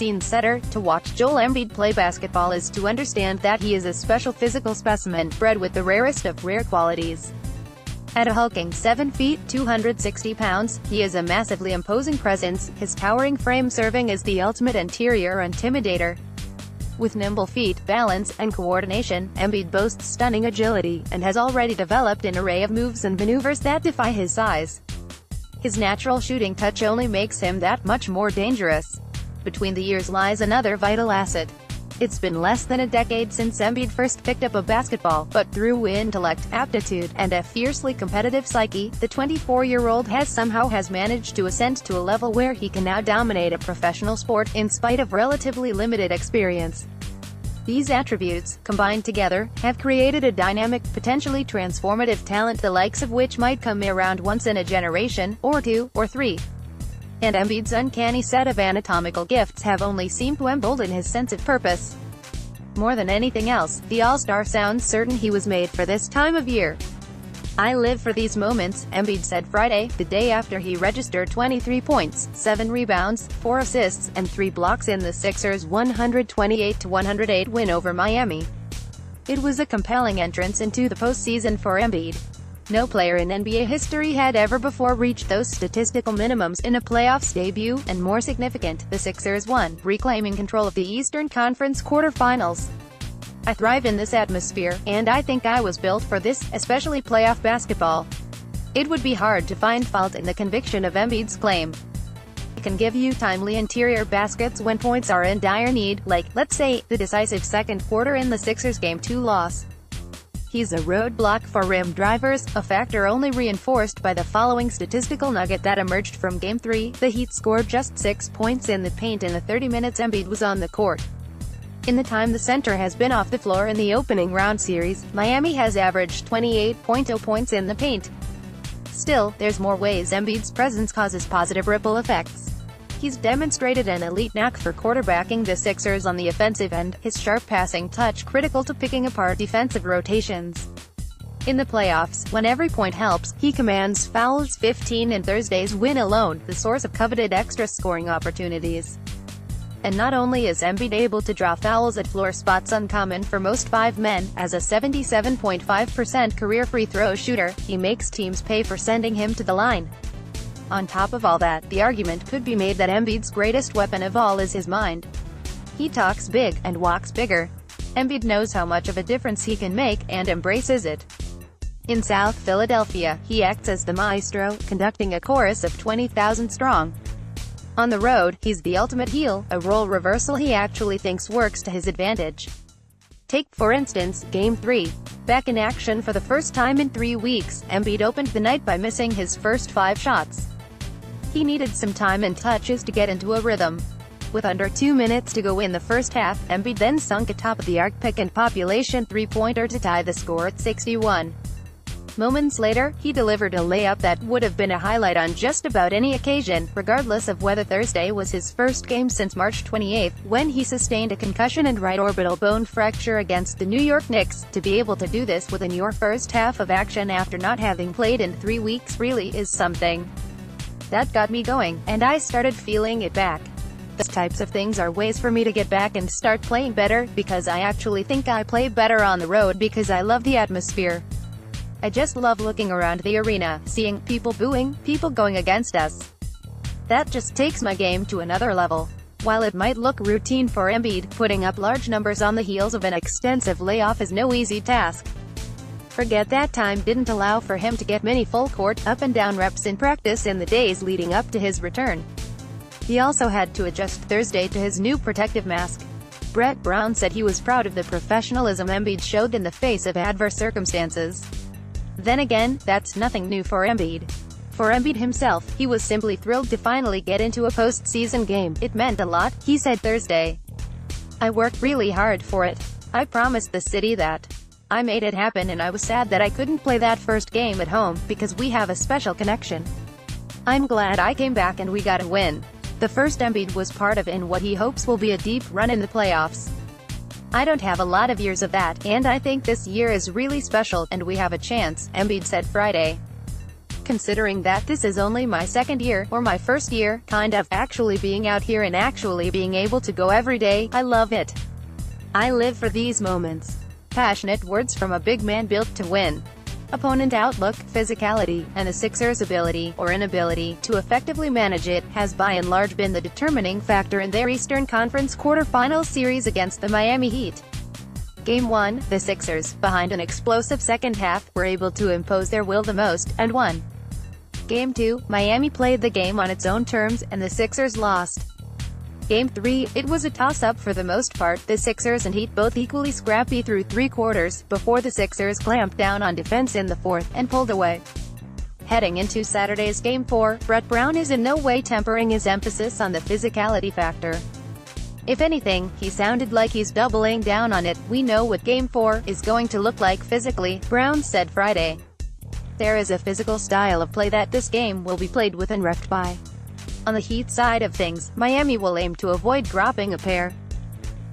scene setter. To watch Joel Embiid play basketball is to understand that he is a special physical specimen, bred with the rarest of rare qualities. At a hulking 7 feet (260 pounds), he is a massively imposing presence, his towering frame serving as the ultimate interior intimidator. With nimble feet, balance, and coordination, Embiid boasts stunning agility, and has already developed an array of moves and maneuvers that defy his size. His natural shooting touch only makes him that much more dangerous. Between the ears lies another vital asset. It's been less than a decade since Embiid first picked up a basketball, but through intellect, aptitude, and a fiercely competitive psyche, the 24-year-old somehow managed to ascend to a level where he can now dominate a professional sport, in spite of relatively limited experience. These attributes, combined together, have created a dynamic, potentially transformative talent the likes of which might come around once in a generation, or two, or three. And Embiid's uncanny set of anatomical gifts have only seemed to embolden his sense of purpose. More than anything else, the All-Star sounds certain he was made for this time of year. "I live for these moments," Embiid said Friday, the day after he registered 23 points, 7 rebounds, 4 assists, and 3 blocks in the Sixers' 128-108 win over Miami. It was a compelling entrance into the postseason for Embiid. No player in NBA history had ever before reached those statistical minimums in a playoffs debut, and more significant, the Sixers won, reclaiming control of the Eastern Conference quarterfinals. "I thrive in this atmosphere, and I think I was built for this, especially playoff basketball." It would be hard to find fault in the conviction of Embiid's claim. He can give you timely interior baskets when points are in dire need, like, let's say, the decisive second quarter in the Sixers' Game 2 loss. He's a roadblock for rim drivers, a factor only reinforced by the following statistical nugget that emerged from Game 3. The Heat scored just 6 points in the paint in the 30 minutes Embiid was on the court. In the time the center has been off the floor in the opening round series, Miami has averaged 28.0 points in the paint. Still, there's more ways Embiid's presence causes positive ripple effects. He's demonstrated an elite knack for quarterbacking the Sixers on the offensive end, his sharp passing touch critical to picking apart defensive rotations. In the playoffs, when every point helps, he commands fouls, 15 in Thursday's win alone, the source of coveted extra scoring opportunities. And not only is Embiid able to draw fouls at floor spots uncommon for most 5 men, as a 77.5% career free throw shooter, he makes teams pay for sending him to the line. On top of all that, the argument could be made that Embiid's greatest weapon of all is his mind. He talks big, and walks bigger. Embiid knows how much of a difference he can make, and embraces it. In South Philadelphia, he acts as the maestro, conducting a chorus of 20,000 strong. On the road, he's the ultimate heel, a role reversal he actually thinks works to his advantage. Take, for instance, Game 3. Back in action for the first time in 3 weeks, Embiid opened the night by missing his first 5 shots. He needed some time and touches to get into a rhythm. With under 2 minutes to go in the first half, Embiid then sunk a top-of-the-arc pick-and-population three-pointer to tie the score at 61. Moments later, he delivered a layup that would have been a highlight on just about any occasion, regardless of whether Thursday was his first game since March 28, when he sustained a concussion and right orbital bone fracture against the New York Knicks. To be able to do this within your first half of action after not having played in 3 weeks really is something. That got me going, and I started feeling it back. Those types of things are ways for me to get back and start playing better, because I actually think I play better on the road because I love the atmosphere. I just love looking around the arena, seeing people booing, people going against us. That just takes my game to another level. While it might look routine for Embiid, putting up large numbers on the heels of an extensive layoff is no easy task. Forget that time didn't allow for him to get many full-court, up-and-down reps in practice in the days leading up to his return. He also had to adjust Thursday to his new protective mask. Brett Brown said he was proud of the professionalism Embiid showed in the face of adverse circumstances. Then again, that's nothing new for Embiid. For Embiid himself, he was simply thrilled to finally get into a postseason game. "It meant a lot," he said Thursday. "I worked really hard for it. I promised the city that. I made it happen, and I was sad that I couldn't play that first game at home, because we have a special connection. I'm glad I came back and we got a win." The first Embiid was part of in what he hopes will be a deep run in the playoffs. "I don't have a lot of years of that, and I think this year is really special, and we have a chance," Embiid said Friday. Considering that this is only my second year, or my first year, kind of, actually being out here and actually being able to go every day, I love it. I live for these moments. Passionate words from a big man built to win. Opponent outlook, physicality, and the Sixers' ability, or inability, to effectively manage it, has by and large been the determining factor in their Eastern Conference quarterfinal series against the Miami Heat. Game 1, the Sixers, behind an explosive second half, were able to impose their will the most, and won. Game 2, Miami played the game on its own terms, and the Sixers lost. Game 3, it was a toss-up for the most part, the Sixers and Heat both equally scrappy through 3 quarters, before the Sixers clamped down on defense in the fourth, and pulled away. Heading into Saturday's Game 4, Brett Brown is in no way tempering his emphasis on the physicality factor. If anything, he sounded like he's doubling down on it. "We know what Game 4 is going to look like physically," Brown said Friday. "There is a physical style of play that this game will be played with and refed by. On the Heat side of things, Miami will aim to avoid dropping a pair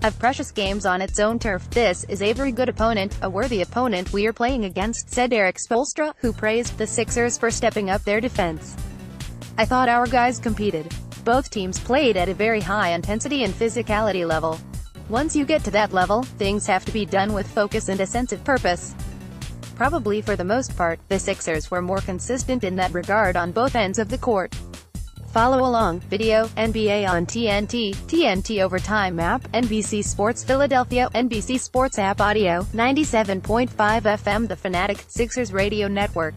of precious games on its own turf. This is a very good opponent, a worthy opponent we are playing against," said Eric Spoelstra, who praised the Sixers for stepping up their defense. "I thought our guys competed. Both teams played at a very high intensity and physicality level. Once you get to that level, things have to be done with focus and a sense of purpose." Probably for the most part, the Sixers were more consistent in that regard on both ends of the court. Follow along, video, NBA on TNT, TNT Overtime app, NBC Sports Philadelphia, NBC Sports app audio, 97.5 FM The Fanatic, Sixers Radio Network.